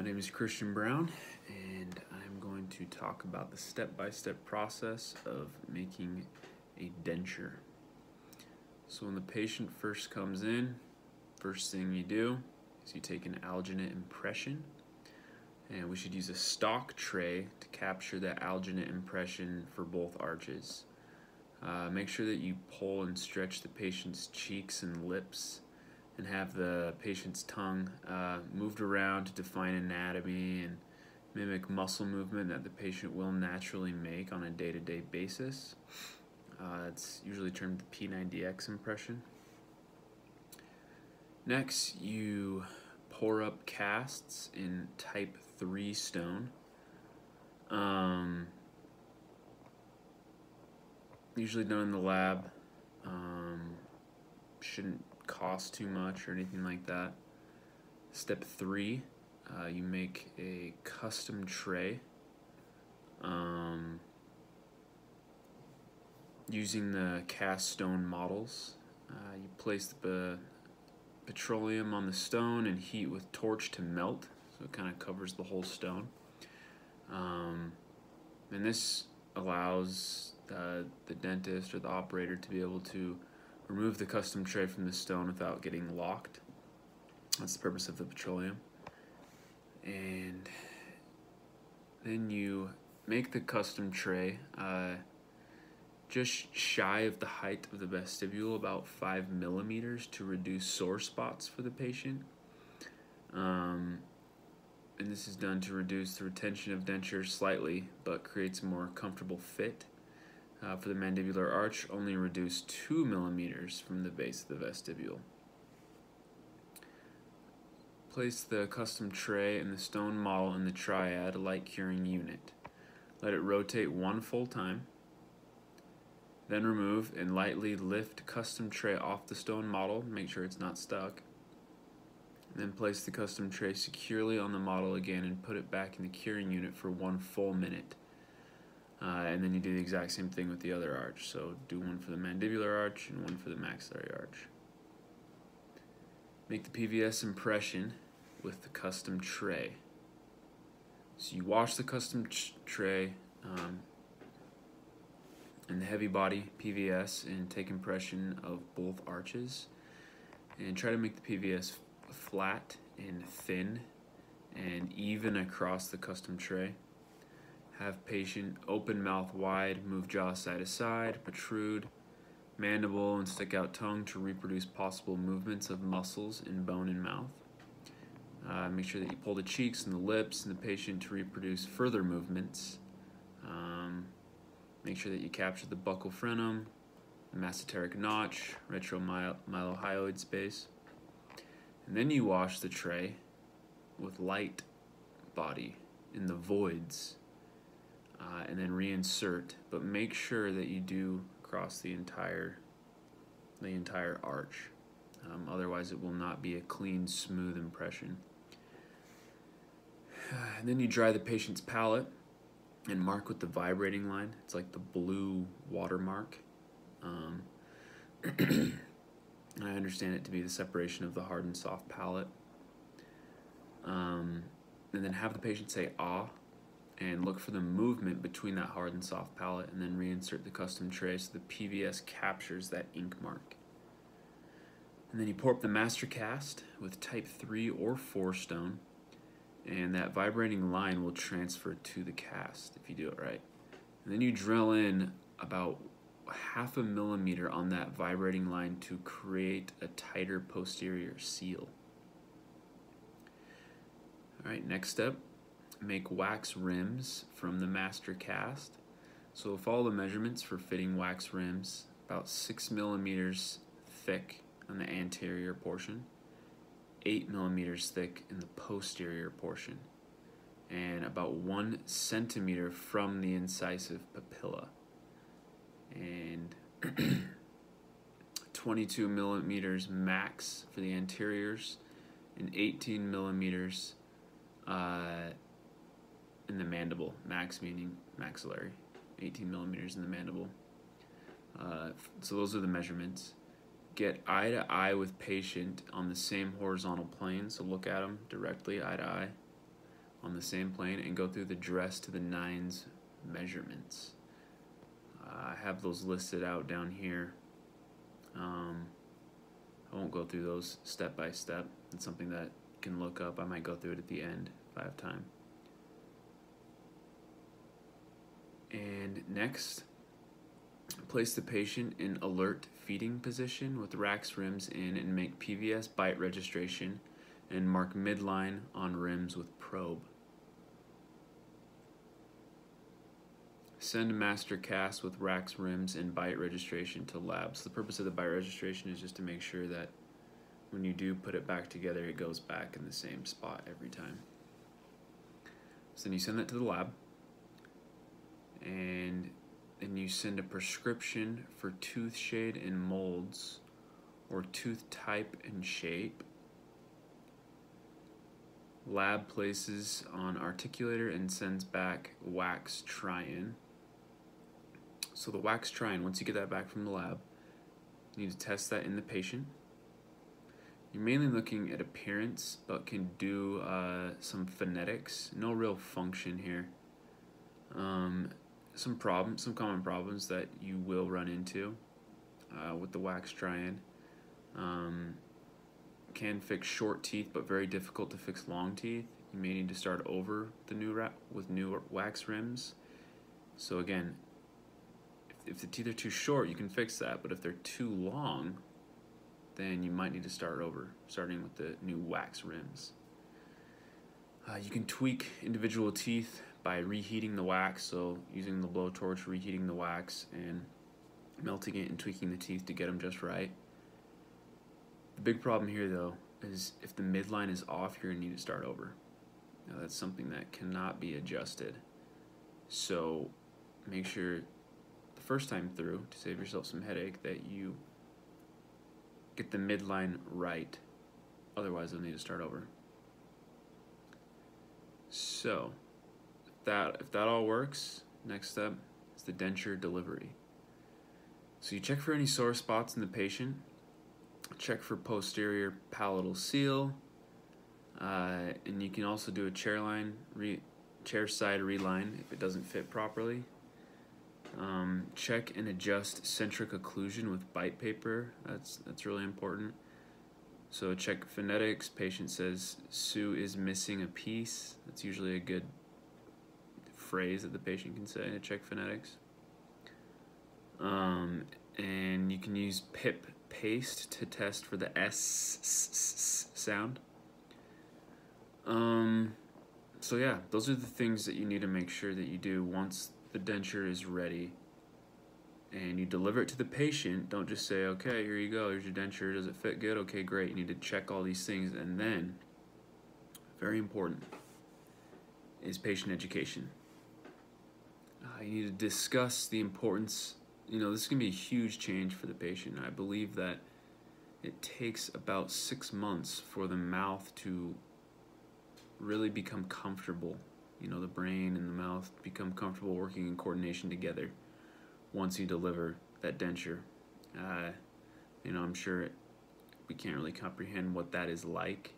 My name is Christian Brown, and I'm going to talk about the step-by-step process of making a denture. So when the patient first comes in, first thing you do is you take an alginate impression, and we should use a stock tray to capture that alginate impression for both arches. Make sure that you pull and stretch the patient's cheeks and lips and have the patient's tongue moved around to define anatomy and mimic muscle movement that the patient will naturally make on a day-to-day basis. It's usually termed the P90X impression. Next, you pour up casts in type 3 stone. Usually done in the lab. Shouldn't cost too much or anything like that. Step 3, you make a custom tray using the cast stone models. You place the petroleum on the stone and heat with torch to melt, so it kind of covers the whole stone. And this allows the dentist or the operator to be able to remove the custom tray from the stone without getting locked. That's the purpose of the petroleum. And then you make the custom tray just shy of the height of the vestibule, about 5 millimeters, to reduce sore spots for the patient. And this is done to reduce the retention of denture slightly, but creates a more comfortable fit. For the mandibular arch, only reduce 2 millimeters from the base of the vestibule. Place the custom tray and the stone model in the triad light curing unit. Let it rotate one full time. Then remove and lightly lift custom tray off the stone model, make sure it's not stuck. Then place the custom tray securely on the model again and put it back in the curing unit for 1 full minute. And then you do the exact same thing with the other arch. So do one for the mandibular arch and one for the maxillary arch. Make the PVS impression with the custom tray. So you wash the custom tray in the heavy body PVS and take impression of both arches. And try to make the PVS flat and thin and even across the custom tray. Have patient open mouth wide, move jaw side to side, protrude mandible and stick out tongue to reproduce possible movements of muscles in bone and mouth. Make sure that you pull the cheeks and the lips and the patient to reproduce further movements. Make sure that you capture the buccal frenum, the masseteric notch, retromylohyoid space. And then you wash the tray with light body in the voids. And then reinsert, but make sure that you do cross the entire arch. Otherwise it will not be a clean, smooth impression. And then you dry the patient's palate and mark with the vibrating line. It's like the blue watermark. And I understand it to be the separation of the hard and soft palate. And then have the patient say ah, and look for the movement between that hard and soft palate, and then reinsert the custom tray so the PVS captures that ink mark. And then you pour up the master cast with type 3 or 4 stone, and that vibrating line will transfer to the cast if you do it right. And then you drill in about 0.5 millimeter on that vibrating line to create a tighter posterior seal. All right, next step. Make wax rims from the master cast. So follow the measurements for fitting wax rims, about 6 millimeters thick on the anterior portion, 8 millimeters thick in the posterior portion, and about 1 centimeter from the incisive papilla, and 22 millimeters max for the anteriors, and 18 millimeters in the mandible, max meaning maxillary, 18 millimeters in the mandible. So those are the measurements. Get eye to eye with patient on the same horizontal plane, so look at them directly eye to eye. on the same plane and go through the dress to the 9's measurements. I have those listed out down here. I won't go through those step by step. It's something that you can look up. I might go through it at the end if I have time. And next, place the patient in alert feeding position with Rax rims in and make PVS bite registration and mark midline on rims with probe. Send master cast with Rax rims and bite registration to labs. The purpose of the bite registration is just to make sure that when you do put it back together, it goes back in the same spot every time. So then you send that to the lab, and then you send a prescription for tooth shade and molds, or tooth type and shape. Lab places on articulator and sends back wax try-in. So the wax try-in, once you get that back from the lab, you need to test that in the patient. You're mainly looking at appearance, but can do some phonetics. No real function here. Some common problems that you will run into with the wax try-in. Can fix short teeth, but very difficult to fix long teeth. You may need to start over with new wax rims. So again, if the teeth are too short, you can fix that, but if they're too long, then you might need to start over, starting with the new wax rims. You can tweak individual teeth by reheating the wax, so using the blowtorch, reheating the wax, and melting it and tweaking the teeth to get them just right. The big problem here, though, is if the midline is off, you're going to need to start over. Now, that's something that cannot be adjusted. So make sure the first time through, to save yourself some headache, that you get the midline right. Otherwise, you'll need to start over. So if that all works, next step is the denture delivery. So you check for any sore spots in the patient. Check for posterior palatal seal, and you can also do a chair side reline if it doesn't fit properly. Check and adjust centric occlusion with bite paper. That's really important. So check phonetics. Patient says Sue is missing a piece. That's usually a good phrase that the patient can say to check phonetics. And you can use PIP paste to test for the S sound. So yeah, those are the things that you need to make sure that you do once the denture is ready and you deliver it to the patient. Don't just say, okay, here you go, here's your denture, does it fit good? Okay, great. You need to check all these things, and then, very important, is patient education. You need to discuss the importance. This can be a huge change for the patient. I believe that it takes about 6 months for the mouth to really become comfortable. The brain and the mouth become comfortable working in coordination together once you deliver that denture. I'm sure we can't really comprehend what that is like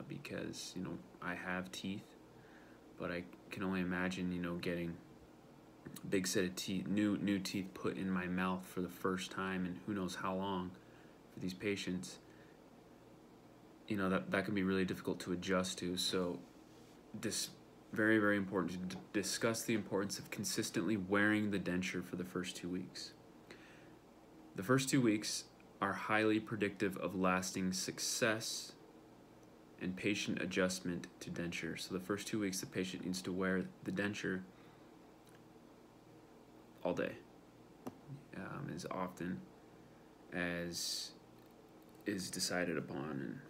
because, I have teeth, but I can only imagine, getting a big set of teeth, new teeth put in my mouth for the first time, and who knows how long for these patients. That can be really difficult to adjust to. So this very, very important to discuss the importance of consistently wearing the denture for the first 2 weeks. The first 2 weeks are highly predictive of lasting success and patient adjustment to denture. So the first 2 weeks, the patient needs to wear the denture all day, as often as is decided upon.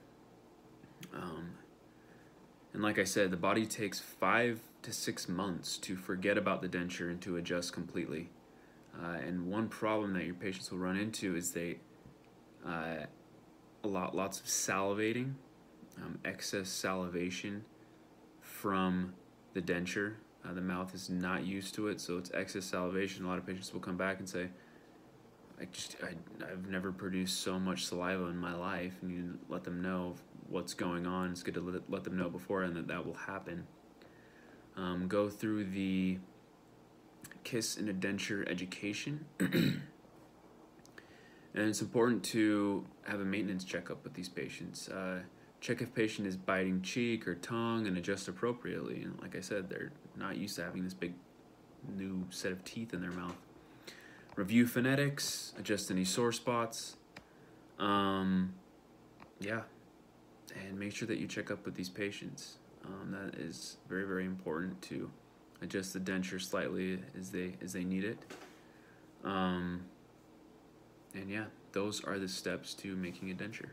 And like I said, the body takes 5 to 6 months to forget about the denture and to adjust completely. And one problem that your patients will run into is lots of salivating, excess salivation from the denture. The mouth is not used to it, so it's excess salivation. A lot of patients will come back and say, I've never produced so much saliva in my life, and you let them know what's going on. It's good to let them know before, and that will happen. Go through the KISS and a denture education. And it's important to have a maintenance checkup with these patients. Check if patient is biting cheek or tongue and adjust appropriately. And like I said, they're not used to having this big new set of teeth in their mouth. Review phonetics, adjust any sore spots. Yeah, and make sure that you check up with these patients. That is very, very important to adjust the denture slightly as they need it. And yeah, those are the steps to making a denture.